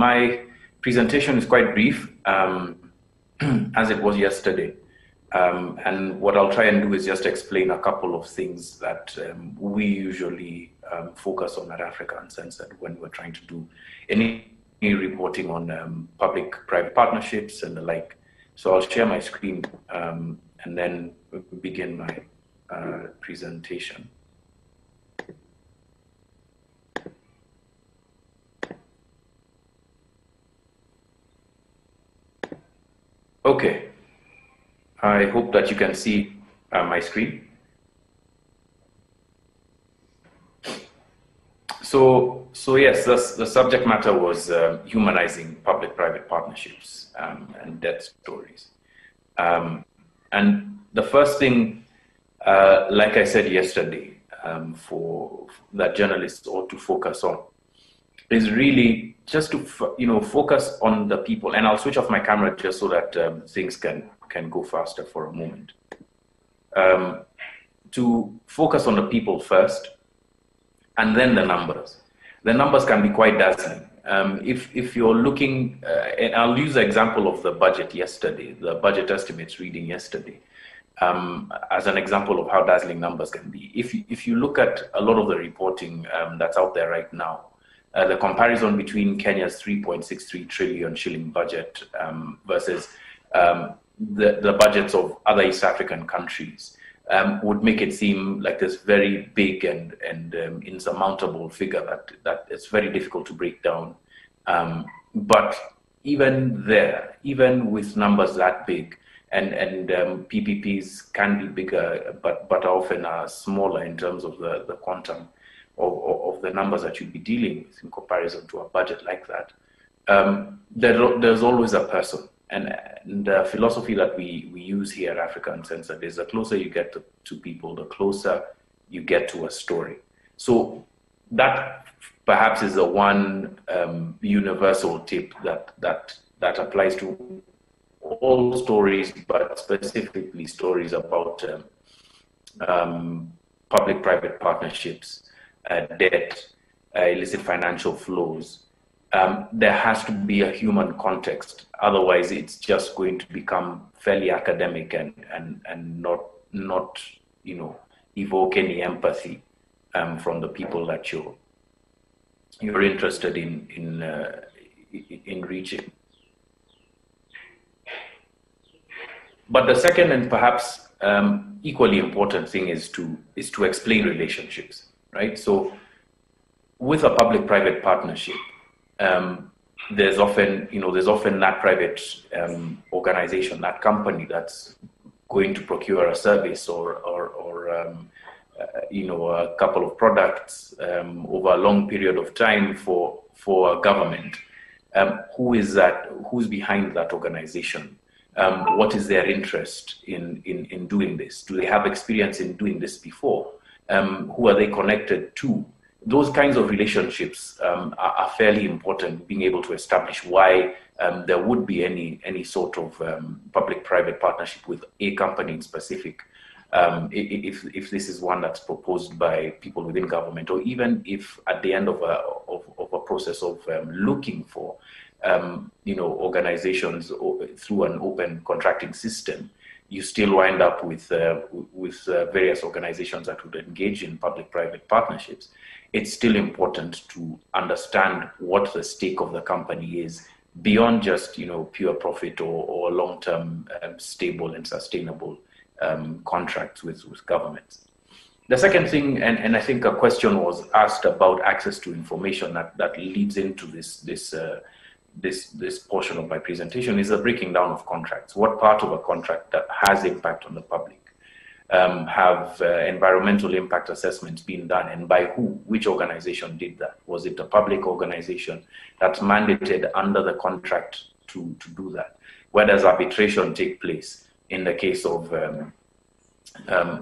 my presentation is quite brief, as it was yesterday. And what I'll try and do is just explain a couple of things that we usually focus on at Africa Uncensored when we're trying to do any reporting on public-private partnerships and the like. So I'll share my screen and then begin my presentation. Okay, I hope that you can see my screen. So yes, the subject matter was humanizing public-private partnerships and death stories. And the first thing, like I said yesterday, for that journalists ought to focus on is really just to focus on the people. And I'll switch off my camera just so that things can go faster for a moment. To focus on the people first, and then the numbers. The numbers can be quite dazzling. If you're looking, and I'll use the example of the budget yesterday, the budget estimates reading yesterday, as an example of how dazzling numbers can be. If you look at a lot of the reporting that's out there right now, the comparison between Kenya's 3.63 trillion shilling budget versus the budgets of other East African countries would make it seem like this very big and insurmountable figure that it's very difficult to break down. But even there, even with numbers that big, and PPPs can be bigger, but often are smaller in terms of the quantum of the numbers that you'd be dealing with in comparison to a budget like that. There's always a person. And the philosophy that we use here at Africa Uncensored is the closer you get to people, the closer you get to a story. So that perhaps is the one universal tip that applies to all stories, but specifically stories about public-private partnerships, debt, illicit financial flows. There has to be a human context. Otherwise, it's just going to become fairly academic and not evoke any empathy from the people that you're interested in reaching. But the second and perhaps equally important thing is to explain relationships, right? So with a public-private partnership, there's often that private organization, that company that's going to procure a service or a couple of products over a long period of time for a government. Who's behind that organization? What is their interest in doing this? Do they have experience in doing this before? Who are they connected to? Those kinds of relationships are fairly important, being able to establish why there would be any sort of public-private partnership with a company in specific, if this is one that's proposed by people within government, or even if at the end of a process of looking for organizations through an open contracting system, you still wind up with various organizations that would engage in public-private partnerships. It's still important to understand what the stake of the company is beyond just pure profit or long-term stable and sustainable contracts with governments. The second thing, and I think a question was asked about access to information that leads into this portion of my presentation, is the breaking down of contracts. What part of a contract that has impact on the public? Have environmental impact assessments been done, and by who? Which organization did that? Was it a public organization that's mandated under the contract to do that? Where does arbitration take place in the case of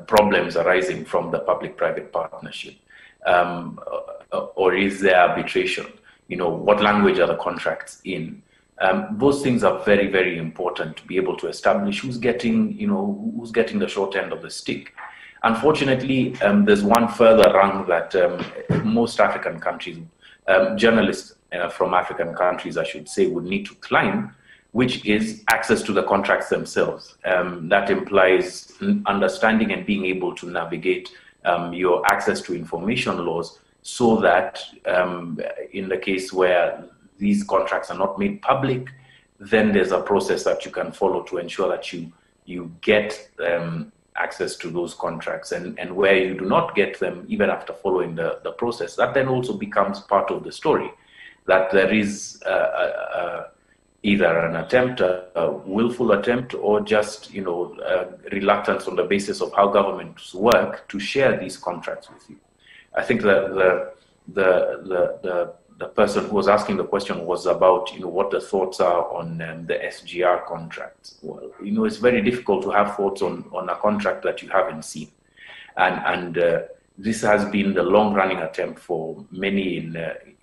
problems arising from the public-private partnership? Or is there arbitration? What language are the contracts in? Those things are very, very important to be able to establish who's getting the short end of the stick. Unfortunately, there's one further rung that most African countries journalists from African countries, I should say, would need to climb, which is access to the contracts themselves. That implies understanding and being able to navigate your access to information laws, so that in the case where these contracts are not made public, then there's a process that you can follow to ensure that you get access to those contracts, and where you do not get them, even after following the process, that then also becomes part of the story, that there is either an attempt, a willful attempt, or just reluctance on the basis of how governments work to share these contracts with you. I think that the person who was asking the question was about what the thoughts are on the SGR contracts. Well, it's very difficult to have thoughts on a contract that you haven't seen, and this has been the long-running attempt for many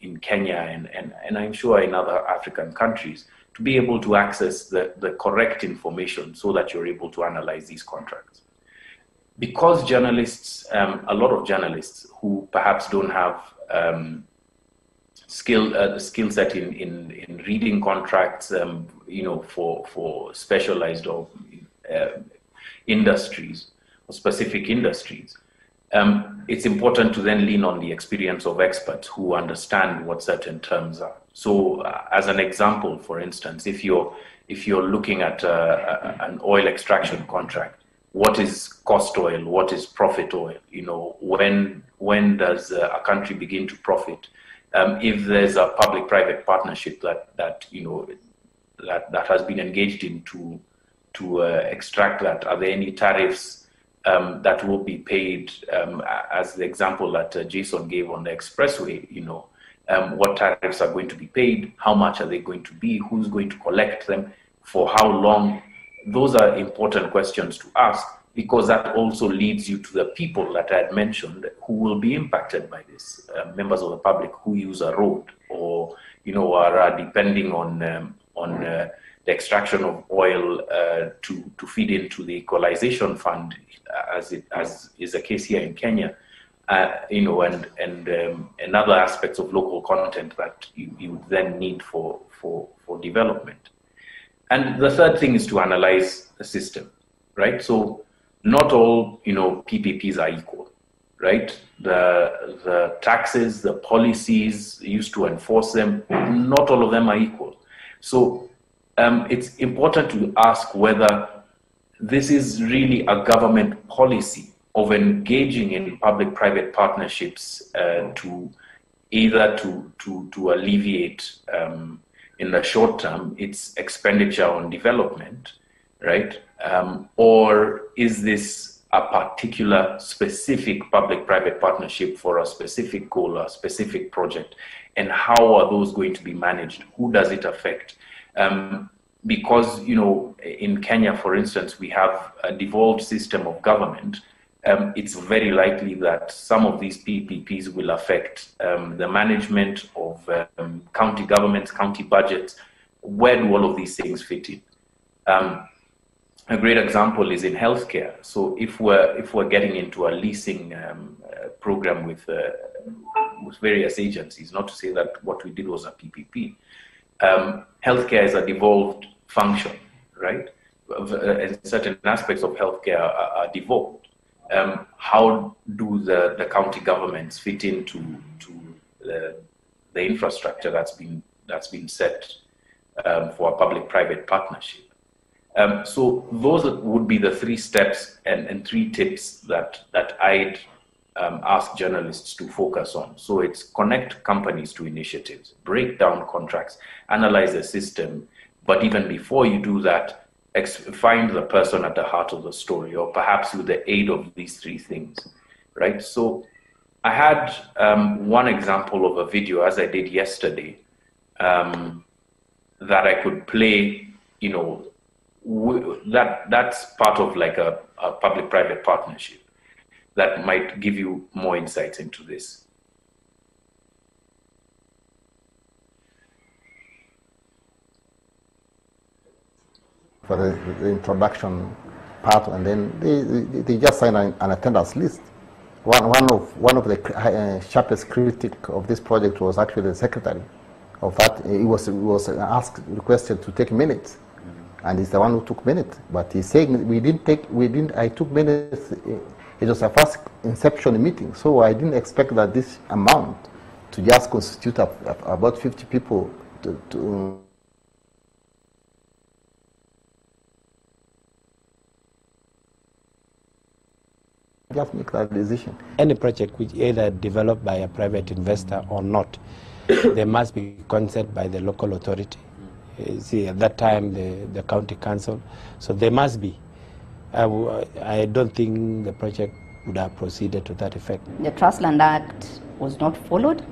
in Kenya and I'm sure in other African countries, to be able to access the correct information so that you're able to analyze these contracts. Because journalists, a lot of journalists who perhaps don't have the skill set in reading contracts, for specialized or industries or specific industries, it's important to then lean on the experience of experts who understand what certain terms are. So, as an example, for instance, if you're looking at an oil extraction contract, what is cost oil? What is profit oil? When does a country begin to profit? If there's a public-private partnership that has been engaged in to extract that, are there any tariffs that will be paid? As the example that Jason gave on the expressway, what tariffs are going to be paid? How much are they going to be? Who's going to collect them? For how long? Those are important questions to ask, because that also leads you to the people that I had mentioned who will be impacted by this, members of the public who use a road or are depending on the extraction of oil to feed into the equalization fund, as is the case here in Kenya, and other aspects of local content that you would then need for development. And the third thing is to analyze the system, right? So not all, PPPs are equal, right? The taxes, the policies used to enforce them, not all of them are equal. So it's important to ask whether this is really a government policy of engaging in public-private partnerships to alleviate in the short term its expenditure on development, right? Or is this a particular specific public-private partnership for a specific goal, a specific project? And how are those going to be managed? Who does it affect? Because, in Kenya, for instance, we have a devolved system of government. It's very likely that some of these PPPs will affect the management of county governments, county budgets. Where do all of these things fit in? A great example is in healthcare. So if we're getting into a leasing program with various agencies, not to say that what we did was a PPP, healthcare is a devolved function, right? And certain aspects of healthcare are devolved. How do the county governments fit into the infrastructure that's been set for a public-private partnership? So those would be the three steps and three tips that I'd ask journalists to focus on. So it's connect companies to initiatives, break down contracts, analyze the system, but even before you do that, find the person at the heart of the story, or perhaps with the aid of these three things, right? So I had one example of a video, as I did yesterday, that I could play, that's part of like a public-private partnership that might give you more insights into this. For the introduction part, and then they just sign an attendance list one of the sharpest critic of this project was actually the secretary of that. He was requested to take minutes, and he's the one who took minutes. But he's saying I took minutes. It was a first inception meeting, so I didn't expect that this amount to just constitute about 50 people to just make that decision. Any project which either developed by a private investor or not, there must be consent by the local authority. See, at that time, the county council. So there must be. I don't think the project would have proceeded to that effect. The Trust Land Act was not followed.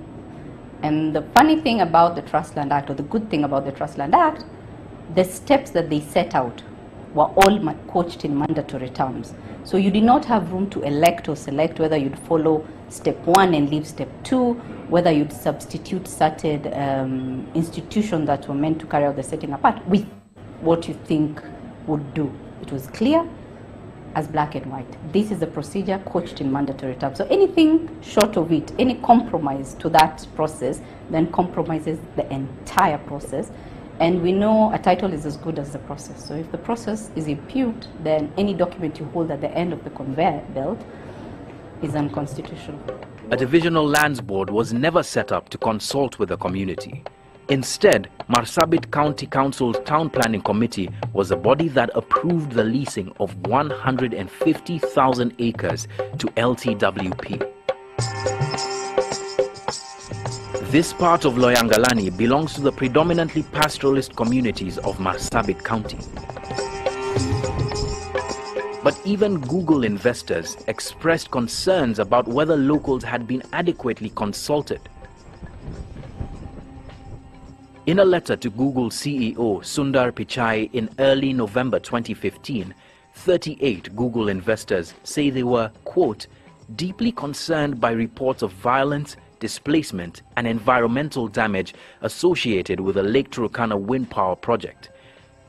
And the funny thing about the Trust Land Act, or the good thing about the Trust Land Act, the steps that they set out were all coached in mandatory terms. So you did not have room to elect or select whether you'd follow step 1 and leave step 2, whether you'd substitute certain institutions that were meant to carry out the setting apart with what you think would do. It was clear as black and white. This is the procedure coached in mandatory terms. So anything short of it, any compromise to that process, then compromises the entire process. And we know a title is as good as the process. So if the process is impugned, then any document you hold at the end of the conveyor belt is unconstitutional. A divisional lands board was never set up to consult with the community. Instead, Marsabit County Council's Town Planning Committee was the body that approved the leasing of 150,000 acres to LTWP. This part of Loyangalani belongs to the predominantly pastoralist communities of Marsabit County. But even Google investors expressed concerns about whether locals had been adequately consulted. In a letter to Google CEO Sundar Pichai in early November 2015, 38 Google investors say they were, quote, deeply concerned by reports of violence, displacement and environmental damage associated with the Lake Turkana wind power project.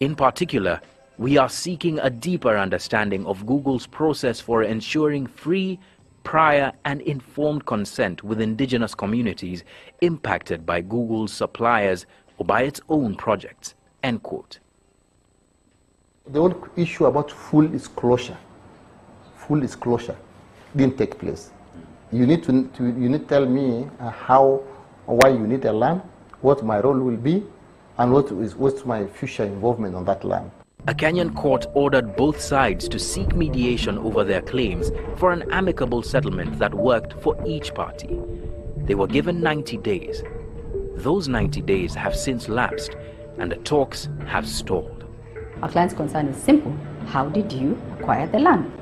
In particular, we are seeking a deeper understanding of Google's process for ensuring free, prior and informed consent with indigenous communities impacted by Google's suppliers or by its own projects, end quote. The whole issue about full disclosure didn't take place. You need to tell me how or why you need a land, what my role will be, and what's my future involvement on that land. A Kenyan court ordered both sides to seek mediation over their claims for an amicable settlement that worked for each party. They were given 90 days. Those 90 days have since lapsed and the talks have stalled. Our client's concern is simple. How did you acquire the land?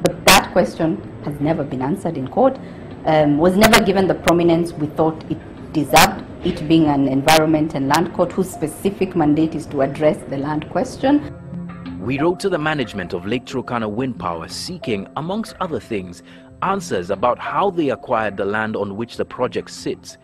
But that question has never been answered in court, was never given the prominence we thought it deserved, it being an environment and land court whose specific mandate is to address the land question. We wrote to the management of Lake Turkana Wind Power seeking, amongst other things, answers about how they acquired the land on which the project sits.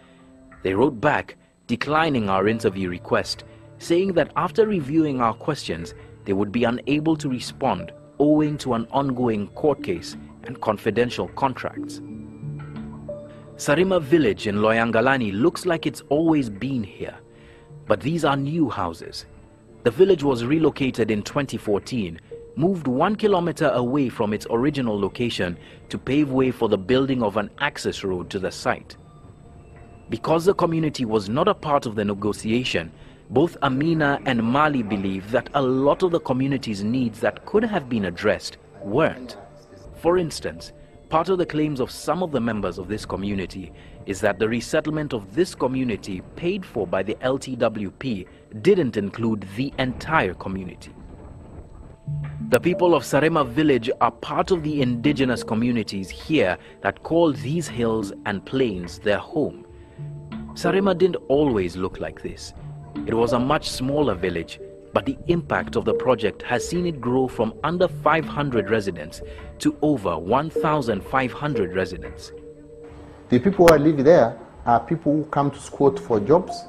They wrote back, declining our interview request, saying that after reviewing our questions, they would be unable to respond owing to an ongoing court case and confidential contracts. Sarima village in Loyangalani looks like it's always been here, but these are new houses. The village was relocated in 2014, moved 1 kilometer away from its original location to pave way for the building of an access road to the site. Because the community was not a part of the negotiation, both Amina and Mali believe that a lot of the community's needs that could have been addressed weren't. For instance, part of the claims of some of the members of this community is that the resettlement of this community paid for by the LTWP didn't include the entire community. The people of Sarema village are part of the indigenous communities here that call these hills and plains their home. Sarema didn't always look like this. It was a much smaller village, but the impact of the project has seen it grow from under 500 residents to over 1,500 residents. The people who live there are people who come to squat for jobs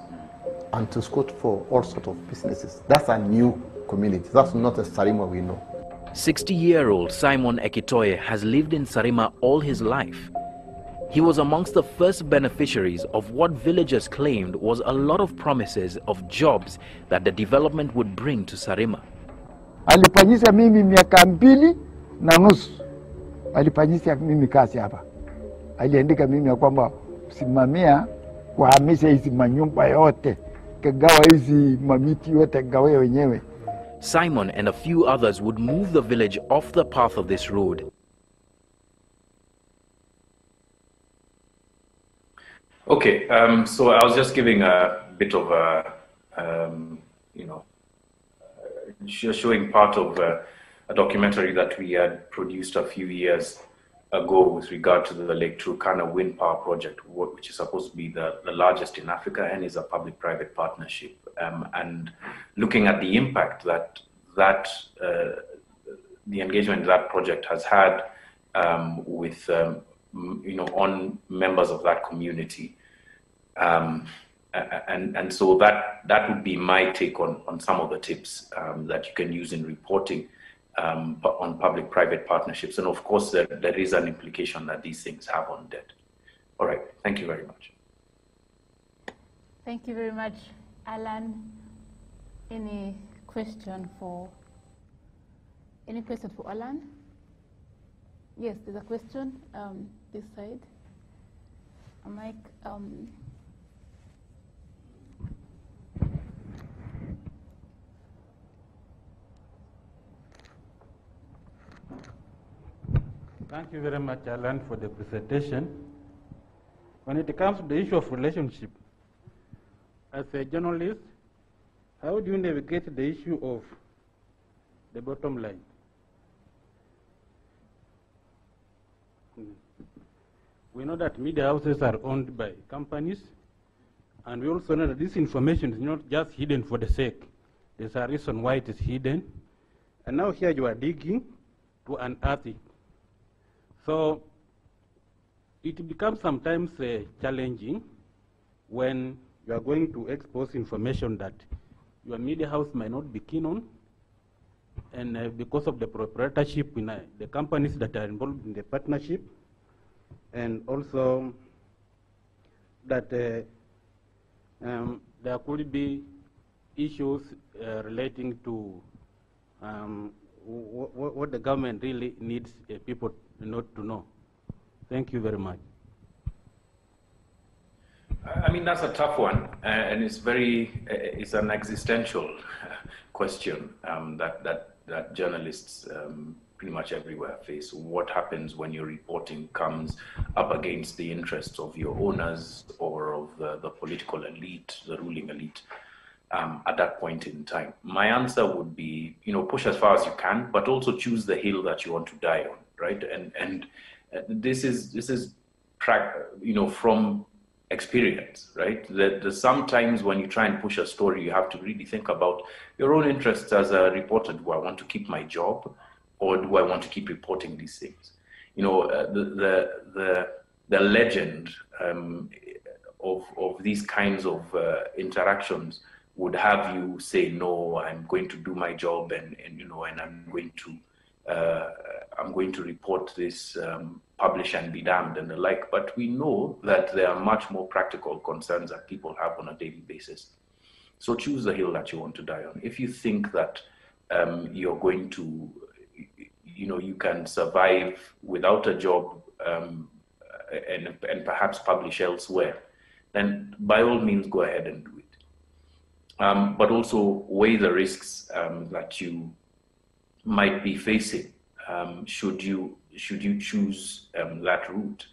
and to squat for all sorts of businesses. That's a new community. That's not a Sarima we know. 60-year-old Simon Ekitoye has lived in Sarima all his life. He was amongst the first beneficiaries of what villagers claimed was a lot of promises of jobs that the development would bring to Sarima. Alifanyisha mimi miaka 2.5. Alifanyisha mimi kazi hapa. Aliandika mimi ya kwamba simamia kuhamisha hizi manyumba yote, kagawa hizi mamiti yote gawe wenyewe. Simon and a few others would move the village off the path of this road. Okay, so I was just giving a bit of a, showing part of a documentary that we had produced a few years ago with regard to the Lake Turkana wind power project, which is supposed to be the largest in Africa and is a public-private partnership. And looking at the impact that the engagement in that project has had with on members of that community, and so that would be my take on some of the tips that you can use in reporting on public-private partnerships. And of course, there is an implication that these things have on debt. All right, thank you very much. Thank you very much, Allan. Any question for Allan? Yes, there's a question this side. A mic. Thank you very much, Allan, for the presentation. When it comes to the issue of relationship, as a journalist, how do you navigate the issue of the bottom line? We know that media houses are owned by companies, and we also know that this information is not just hidden for the sake. There's a reason why it is hidden. And now here you are digging to unearth it. So it becomes sometimes challenging when you are going to expose information that your media house might not be keen on, and because of the proprietorship in the companies that are involved in the partnership, and also that there could be issues relating to what the government really needs people not to know. Thank you very much. I mean, that's a tough one, and it's an existential question that journalists pretty much everywhere face. What happens when your reporting comes up against the interests of your owners or of the political elite, the ruling elite, at that point in time? My answer would be, push as far as you can, but also choose the hill that you want to die on, right? And this is from experience, right? There's sometimes when you try and push a story, you have to really think about your own interests as a reporter. Do I want to keep my job, or do I want to keep reporting these things? The legend of these kinds of interactions would have you say, no, I'm going to do my job, and I'm going to report this, publish and be damned and the like. But we know that there are much more practical concerns that people have on a daily basis. So choose the hill that you want to die on. If you think that you're going to, you can survive without a job and perhaps publish elsewhere, then by all means go ahead and do it. But also weigh the risks that you might be facing should you choose that route.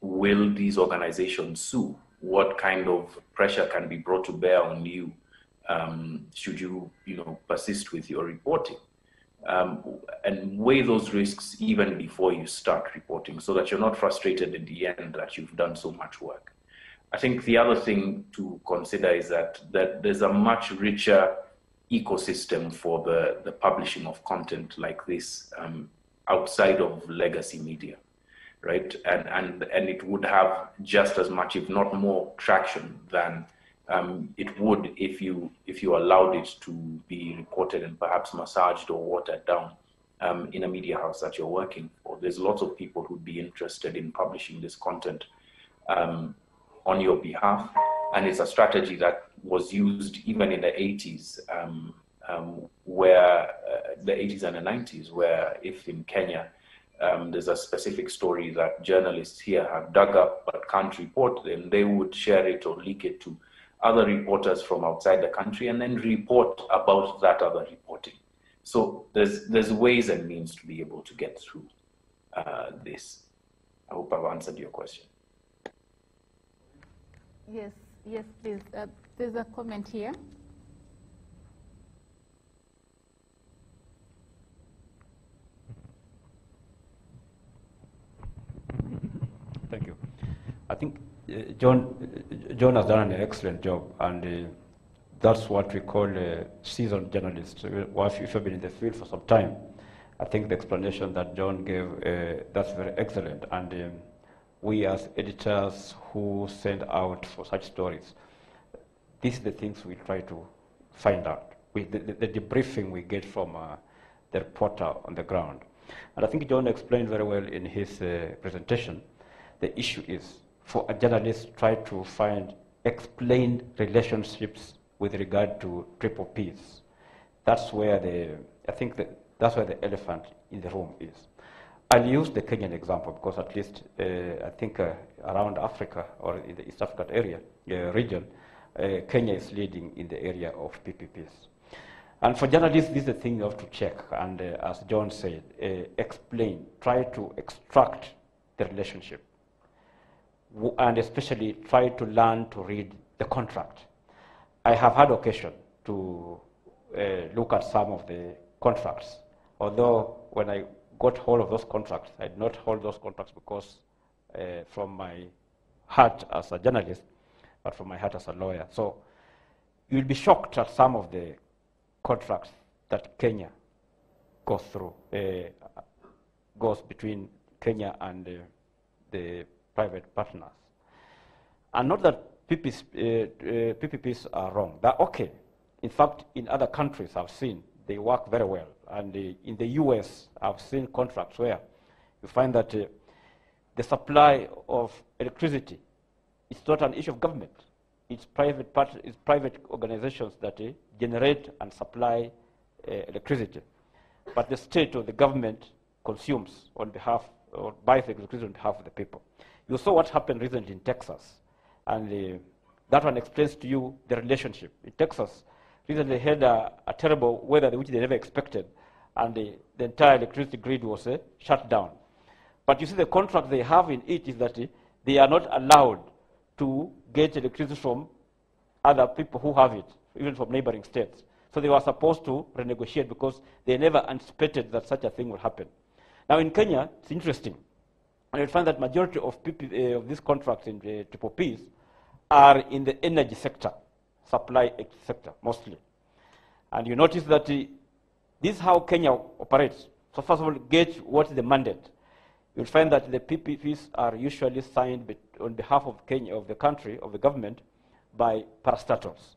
Will these organizations sue? What kind of pressure can be brought to bear on you should you persist with your reporting? And weigh those risks even before you start reporting, so that you're not frustrated in the end that you've done so much work. I think the other thing to consider is that there's a much richer ecosystem for the publishing of content like this outside of legacy media, right? And it would have just as much, if not more, traction than it would if you allowed it to be reported and perhaps massaged or watered down in a media house that you're working for. There's lots of people who'd be interested in publishing this content on your behalf, and it's a strategy that was used even in the 80s, where the 80s and the 90s, where if in Kenya there's a specific story that journalists here have dug up but can't report, then they would share it or leak it to other reporters from outside the country and then report about that other reporting. So there's ways and means to be able to get through this. I hope I've answered your question. Yes, yes, please. There's a comment here. Thank you. I think John has done an excellent job, and that's what we call seasoned journalists. If you've been in the field for some time, I think the explanation that John gave, that's very excellent. And we as editors who send out for such stories, these are the things we try to find out. The debriefing we get from the reporter on the ground. And I think John explained very well in his presentation. The issue is for a journalist try to find explained relationships with regard to PPPs. That's where that's where the elephant in the room is. I'll use the Kenyan example because at least I think around Africa or in the East African area region, Kenya is leading in the area of PPPs. And for journalists, this is the thing you have to check. And as John said, explain, try to extract the relationship. And especially try to learn to read the contract. I have had occasion to look at some of the contracts, although when I got hold of those contracts, I did not hold those contracts because from my heart as a journalist, but from my heart as a lawyer. So you'll be shocked at some of the contracts that Kenya goes through, goes between Kenya and the private partners. And not that PPPs are wrong. They're okay. In fact, in other countries I've seen, they work very well. And in the US, I've seen contracts where you find that the supply of electricity is not an issue of government. It's private organizations that generate and supply electricity. But the state or the government consumes on behalf or buys electricity on behalf of the people. You saw what happened recently in Texas, and that one explains to you the relationship. In Texas, recently they had a terrible weather which they never expected, and the entire electricity grid was shut down. But you see the contract they have in it is that they are not allowed to get electricity from other people who have it, even from neighboring states. So they were supposed to renegotiate because they never anticipated that such a thing would happen. Now in Kenya, it's interesting. And you'll find that majority of of these contracts in the PPPs are in the energy sector, supply sector mostly. And you notice that this is how Kenya operates. So first of all, gauge what is the mandate. You'll find that the PPPs are usually signed on behalf of Kenya, of the country, of the government, by parastatals.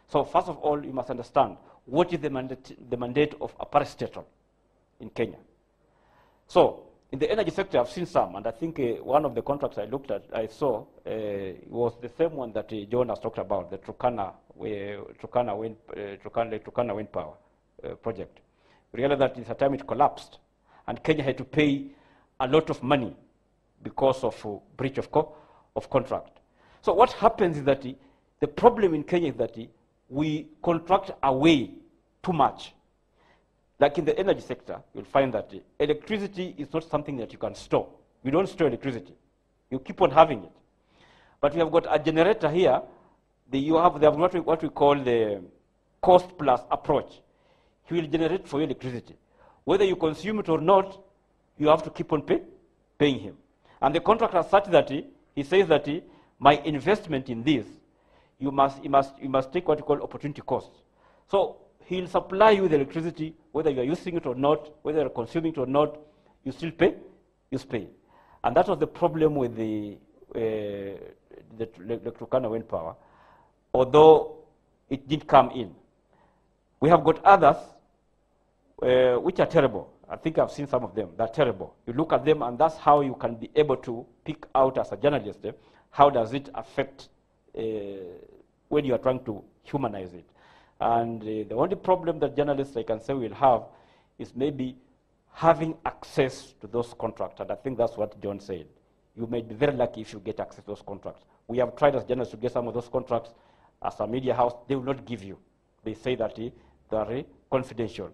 So first of all, you must understand what is the mandate of a parastatal in Kenya. So in the energy sector, I've seen some, and I think one of the contracts I saw was the same one that John has talked about, the Turkana wind power project. We realized that at the time it collapsed, and Kenya had to pay a lot of money because of breach of contract. So what happens is that the problem in Kenya is that we contract away too much. Like in the energy sector, you'll find that electricity is not something that you can store. You don't store electricity. You keep on having it. But we have got a generator here. They have what we call the cost plus approach. He will generate for you electricity. Whether you consume it or not, you have to keep on paying him. And the contract is such that he says that my investment in this, you must take what you call opportunity cost. So he'll supply you with electricity, whether you are using it or not, whether you are consuming it or not, you still pay, And that was the problem with the Turkana wind power. although it did come in. We have got others which are terrible. I think I've seen some of them. They're terrible. You look at them, and that's how you can be able to pick out as a journalist, how does it affect when you are trying to humanize it. And the only problem that journalists, I can say, will have is maybe having access to those contracts. And I think that's what John said. You may be very lucky if you get access to those contracts. We have tried as journalists to get some of those contracts. As a media house, they will not give you. They say that they are confidential.